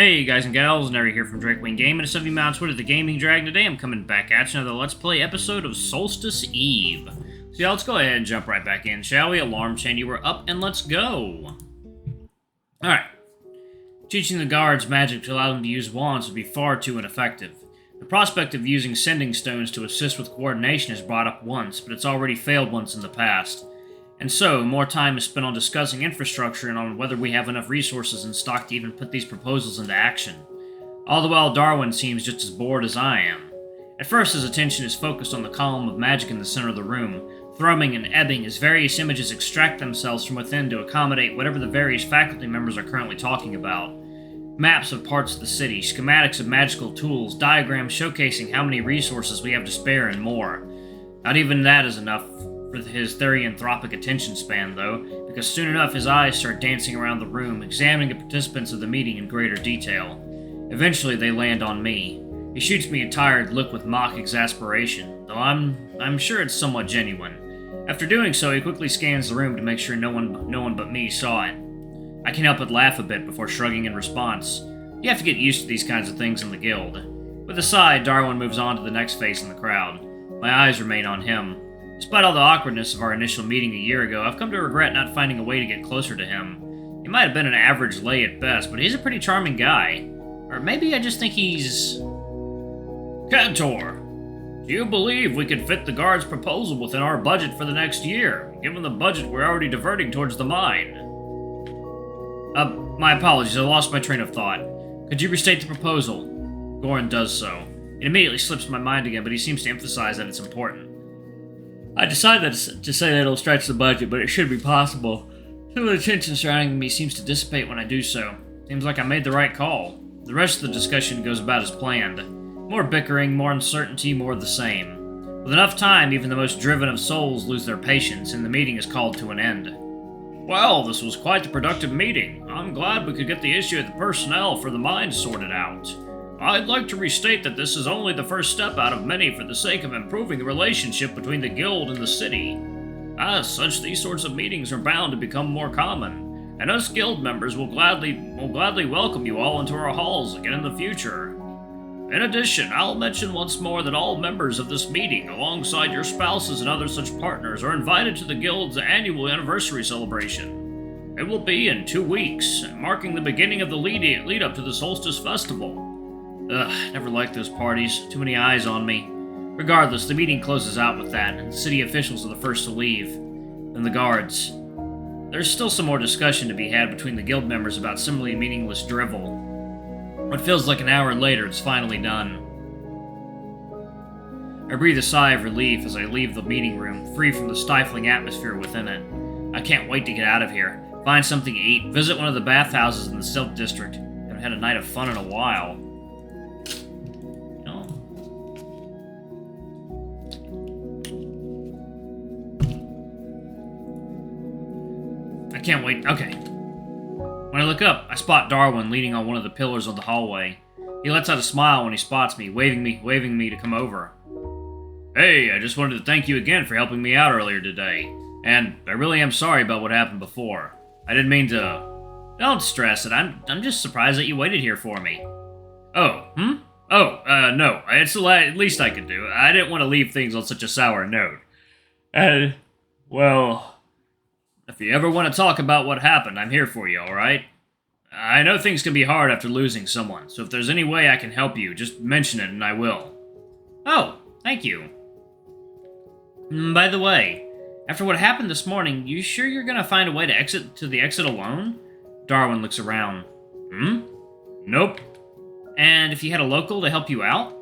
Hey guys and gals, Neri here from Drakewing Game, and it's of you on Twitter, the Gaming Dragon. Today I'm coming back at you another Let's Play episode of Solstice Eve. So yeah, let's go ahead and jump right back in, shall we? Alarm chain, you were up, and let's go! Alright. Teaching the guards magic to allow them to use wands would be far too ineffective. The prospect of using sending stones to assist with coordination is brought up once, but it's already failed once in the past. And so, more time is spent on discussing infrastructure and on whether we have enough resources in stock to even put these proposals into action. All the while, Darwin seems just as bored as I am. At first, his attention is focused on the column of magic in the center of the room, thrumming and ebbing as various images extract themselves from within to accommodate whatever the various faculty members are currently talking about. Maps of parts of the city, schematics of magical tools, diagrams showcasing how many resources we have to spare, and more. Not even that is enough for his therianthropic attention span, though, because soon enough his eyes start dancing around the room, examining the participants of the meeting in greater detail. Eventually they land on me. He shoots me a tired look with mock exasperation, though I'm sure it's somewhat genuine. After doing so, he quickly scans the room to make sure no one but me saw it. I can't help but laugh a bit before shrugging in response. You have to get used to these kinds of things in the guild. With a sigh, Darwin moves on to the next face in the crowd. My eyes remain on him. Despite all the awkwardness of our initial meeting a year ago, I've come to regret not finding a way to get closer to him. He might have been an average lay at best, but he's a pretty charming guy. Or maybe I just think he's... Cantor! Do you believe we could fit the guard's proposal within our budget for the next year, given the budget we're already diverting towards the mine? My apologies, I lost my train of thought. Could you restate the proposal? Goran does so. It immediately slips my mind again, but he seems to emphasize that it's important. I decided to say that it'll stretch the budget, but it should be possible. Some of the tension surrounding me seems to dissipate when I do so. Seems like I made the right call. The rest of the discussion goes about as planned. More bickering, more uncertainty, more of the same. With enough time, even the most driven of souls lose their patience, and the meeting is called to an end. Well, this was quite a productive meeting. I'm glad we could get the issue of the personnel for the mine sorted out. I'd like to restate that this is only the first step out of many for the sake of improving the relationship between the guild and the city. As such, these sorts of meetings are bound to become more common, and us guild members will gladly welcome you all into our halls again in the future. In addition, I'll mention once more that all members of this meeting, alongside your spouses and other such partners, are invited to the guild's annual anniversary celebration. It will be in 2 weeks, marking the beginning of the lead up to the Solstice Festival. Ugh, never liked those parties. Too many eyes on me. Regardless, the meeting closes out with that, and the city officials are the first to leave. Then the guards. There's still some more discussion to be had between the guild members about similarly meaningless drivel. What feels like an hour later, it's finally done. I breathe a sigh of relief as I leave the meeting room, free from the stifling atmosphere within it. I can't wait to get out of here, find something to eat, visit one of the bathhouses in the Silk District. Haven't had a night of fun in a while. I can't wait. Okay. When I look up, I spot Darwin leaning on one of the pillars of the hallway. He lets out a smile when he spots me, waving me to come over. Hey, I just wanted to thank you again for helping me out earlier today. And I really am sorry about what happened before. I didn't mean to... Don't stress it. I'm just surprised that you waited here for me. Oh, no. It's the least I could do. I didn't want to leave things on such a sour note. Well... If you ever want to talk about what happened, I'm here for you, alright? I know things can be hard after losing someone, so if there's any way I can help you, just mention it and I will. Oh, thank you. By the way, after what happened this morning, you sure you're gonna find a way to exit to the exit alone? Darwin looks around. Nope. And if you had a local to help you out?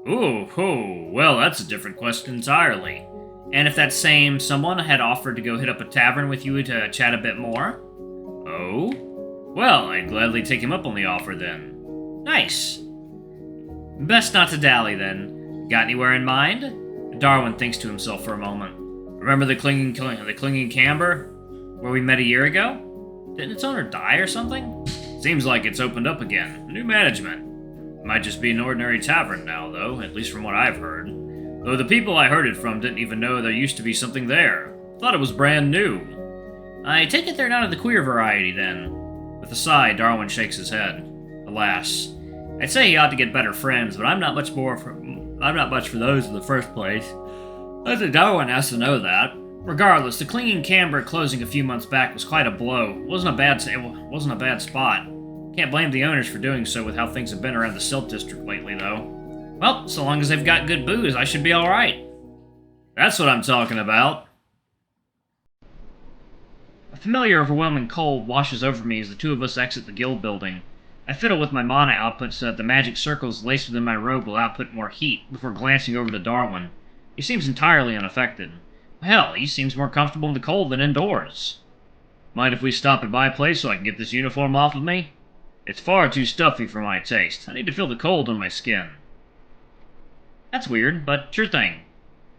Well, that's a different question entirely. And if that same someone had offered to go hit up a tavern with you to chat a bit more? Oh? Well, I'd gladly take him up on the offer then. Nice. Best not to dally then. Got anywhere in mind? Darwin thinks to himself for a moment. Remember the clinging camber? Where we met a year ago? Didn't its owner die or something? Seems like it's opened up again. New management. Might just be an ordinary tavern now, though, at least from what I've heard. Though the people I heard it from didn't even know there used to be something there. Thought it was brand new. I take it they're not of the queer variety, then. With a sigh, Darwin shakes his head. A less. I'd say he ought to get better friends, but I'm not much for those in the first place. I think Darwin has to know that. Regardless, the clinging Cantor closing a few months back was quite a blow. It wasn't a bad spot. Can't blame the owners for doing so with how things have been around the Silt District lately, though. Well, so long as they've got good booze, I should be alright. That's what I'm talking about. A familiar, overwhelming cold washes over me as the two of us exit the guild building. I fiddle with my mana output so that the magic circles laced within my robe will output more heat before glancing over to Darwin. He seems entirely unaffected. Hell, he seems more comfortable in the cold than indoors. Mind if we stop at my place so I can get this uniform off of me? It's far too stuffy for my taste. I need to feel the cold on my skin. That's weird, but sure thing.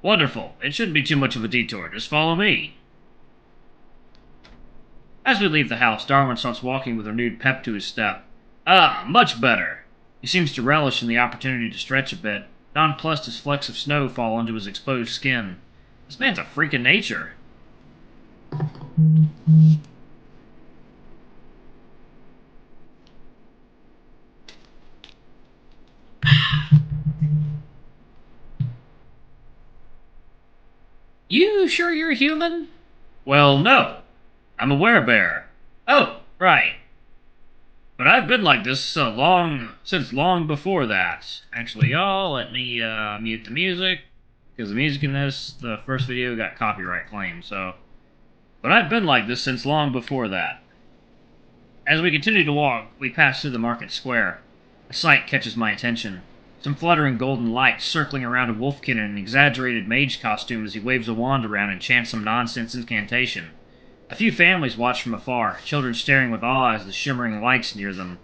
Wonderful. It shouldn't be too much of a detour. Just follow me. As we leave the house, Darwin starts walking with renewed pep to his step. Ah, much better. He seems to relish in the opportunity to stretch a bit, nonplussed as flecks of snow fall onto his exposed skin. This man's a freak of nature. You sure you're human? Well, no. I'm a werebear. Oh, right. But I've been like this since long before that. Actually, y'all, let me mute the music, because the music in the first video got copyright claimed, so... But I've been like this since long before that. As we continue to walk, we pass through the market square. A sight catches my attention. Some fluttering golden lights circling around a wolfkin in an exaggerated mage costume as he waves a wand around and chants some nonsense incantation. A few families watch from afar, children staring with awe as the shimmering lights near them.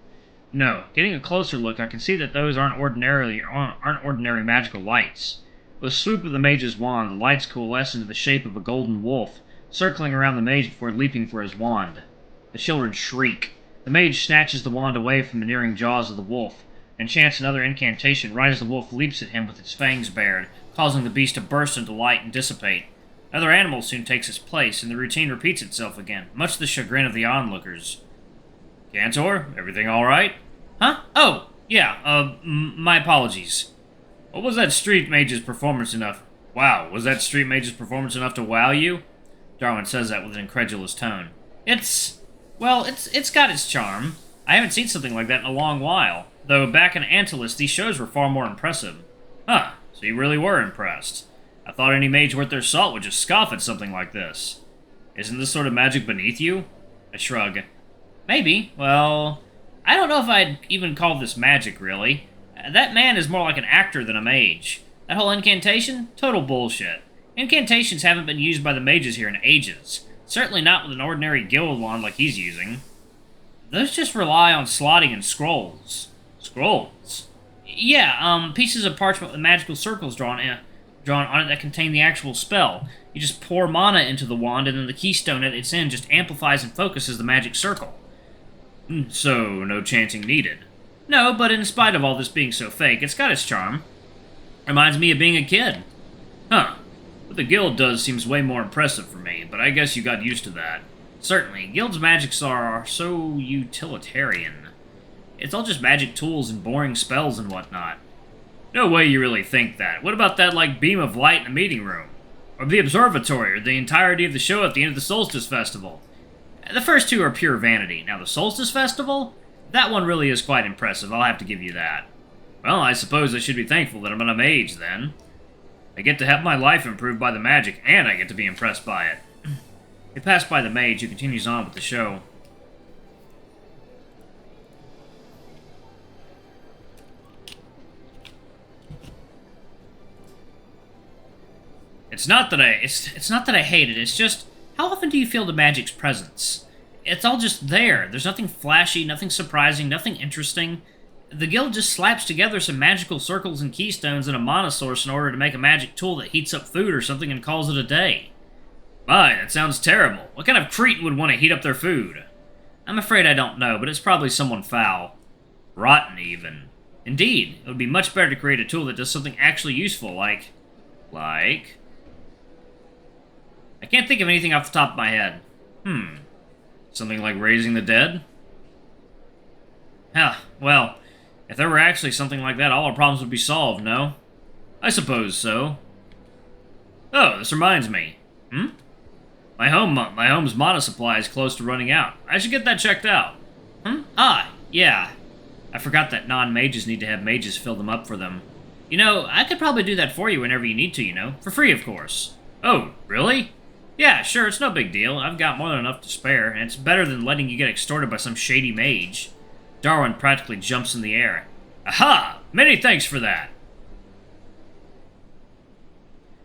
No, getting a closer look, I can see that those aren't ordinary magical lights. With a swoop of the mage's wand, the lights coalesce into the shape of a golden wolf, circling around the mage before leaping for his wand. The children shriek. The mage snatches the wand away from the nearing jaws of the wolf, and chants another incantation right as the wolf leaps at him with its fangs bared, causing the beast to burst into light and dissipate. Another animal soon takes its place, and the routine repeats itself again, much to the chagrin of the onlookers. Cantor, everything alright? Huh? Oh, yeah, my apologies. What was that street mage's performance enough? Wow, was that street mage's performance enough to wow you? Darwin says that with an incredulous tone. It's got its charm. I haven't seen something like that in a long while. Though back in Antilus, these shows were far more impressive. Huh, so you really were impressed. I thought any mage worth their salt would just scoff at something like this. Isn't this sort of magic beneath you? I shrug. Maybe. Well, I don't know if I'd even call this magic, really. That man is more like an actor than a mage. That whole incantation? Total bullshit. Incantations haven't been used by the mages here in ages. Certainly not with an ordinary guild wand like he's using. Those just rely on slotting and scrolls. Scrolls? Yeah, pieces of parchment with magical circles drawn on it that contain the actual spell. You just pour mana into the wand, and then the keystone at its end just amplifies and focuses the magic circle. So, no chanting needed. No, but in spite of all this being so fake, it's got its charm. Reminds me of being a kid. Huh. What the guild does seems way more impressive for me, but I guess you got used to that. Certainly, guild's magics are so utilitarian. It's all just magic tools and boring spells and whatnot. No way you really think that. What about that, beam of light in the meeting room? Or the observatory, or the entirety of the show at the end of the Solstice Festival? The first two are pure vanity. Now, the Solstice Festival? That one really is quite impressive, I'll have to give you that. Well, I suppose I should be thankful that I'm not a mage, then. I get to have my life improved by the magic, and I get to be impressed by it. We pass by the mage, who continues on with the show. It's not that I hate it, it's just, how often do you feel the magic's presence? It's all just there. There's nothing flashy, nothing surprising, nothing interesting. The guild just slaps together some magical circles and keystones and a mana source in order to make a magic tool that heats up food or something and calls it a day. My, that sounds terrible. What kind of cretin would want to heat up their food? I'm afraid I don't know, but it's probably someone foul. Rotten, even. Indeed, it would be much better to create a tool that does something actually useful, like... I can't think of anything off the top of my head. Something like raising the dead? Huh, well, if there were actually something like that, all our problems would be solved, no? I suppose so. Oh, this reminds me. Hmm? My home's mana supply is close to running out. I should get that checked out. Hmm? Ah, yeah. I forgot that non-mages need to have mages fill them up for them. You know, I could probably do that for you whenever you need to, you know. For free, of course. Oh, really? Yeah, sure, it's no big deal. I've got more than enough to spare, and it's better than letting you get extorted by some shady mage. Darwin practically jumps in the air. Aha! Many thanks for that!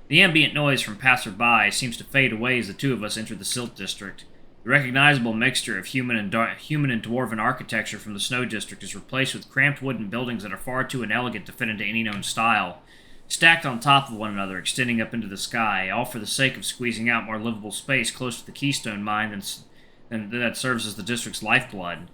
The ambient noise from passersby seems to fade away as the two of us enter the Silt District. The recognizable mixture of human and dwarven architecture from the Snow District is replaced with cramped wooden buildings that are far too inelegant to fit into any known style, stacked on top of one another, extending up into the sky, all for the sake of squeezing out more livable space close to the Keystone Mine that serves as the district's lifeblood.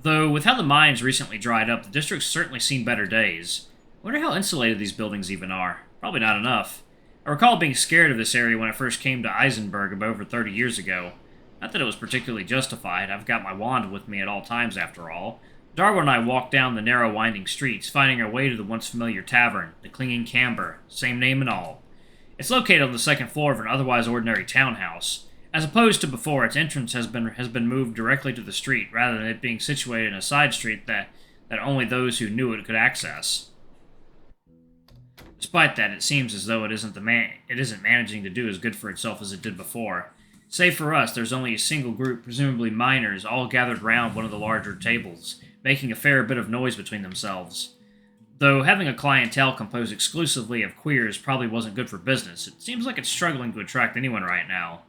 Though, with how the mines recently dried up, the district's certainly seen better days. I wonder how insulated these buildings even are. Probably not enough. I recall being scared of this area when I first came to Eisenberg about over 30 years ago. Not that it was particularly justified. I've got my wand with me at all times, after all. Darwin and I walked down the narrow, winding streets, finding our way to the once familiar tavern, the Clinging Camber, same name and all. It's located on the second floor of an otherwise ordinary townhouse. As opposed to before, its entrance has been moved directly to the street, rather than it being situated in a side street that only those who knew it could access. Despite that, it seems as though it isn't managing to do as good for itself as it did before. Save for us, there's only a single group, presumably miners, all gathered round one of the larger tables, making a fair bit of noise between themselves. Though having a clientele composed exclusively of queers probably wasn't good for business, it seems like it's struggling to attract anyone right now.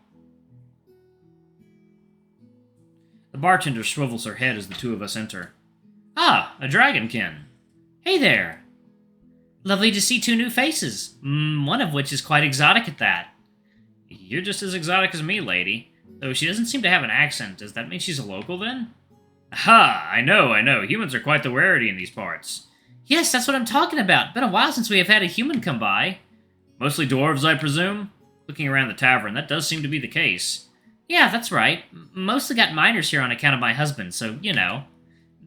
The bartender swivels her head as the two of us enter. Ah, a dragonkin. Hey there. Lovely to see two new faces, one of which is quite exotic at that. You're just as exotic as me, lady. Though she doesn't seem to have an accent, does that mean she's a local, then? Aha! I know. Humans are quite the rarity in these parts. Yes, that's what I'm talking about. Been a while since we have had a human come by. Mostly dwarves, I presume? Looking around the tavern, that does seem to be the case. Yeah, that's right. Mostly got miners here on account of my husband, so, you know.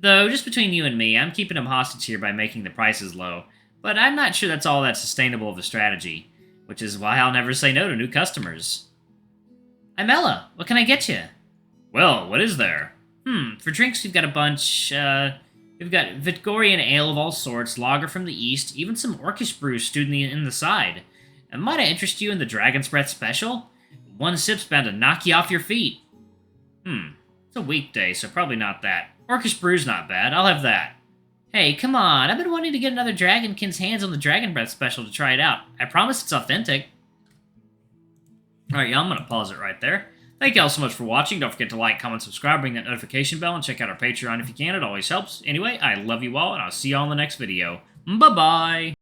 Though, just between you and me, I'm keeping him hostage here by making the prices low. But I'm not sure that's all that sustainable of a strategy, which is why I'll never say no to new customers. I'm Ella. What can I get you? Well, what is there? For drinks we've got a bunch, we've got Victorian ale of all sorts, lager from the east, even some orcish brew stewed in the side. And might I interest you in the Dragon's Breath special? One sip's bound to knock you off your feet. It's a weekday, so probably not that. Orcish brew's not bad, I'll have that. Hey, come on, I've been wanting to get another Dragonkin's hands on the Dragon Breath special to try it out. I promise it's authentic. Alright, y'all, I'm going to pause it right there. Thank y'all so much for watching. Don't forget to like, comment, subscribe, ring that notification bell, and check out our Patreon if you can. It always helps. Anyway, I love you all, and I'll see y'all in the next video. Bye-bye!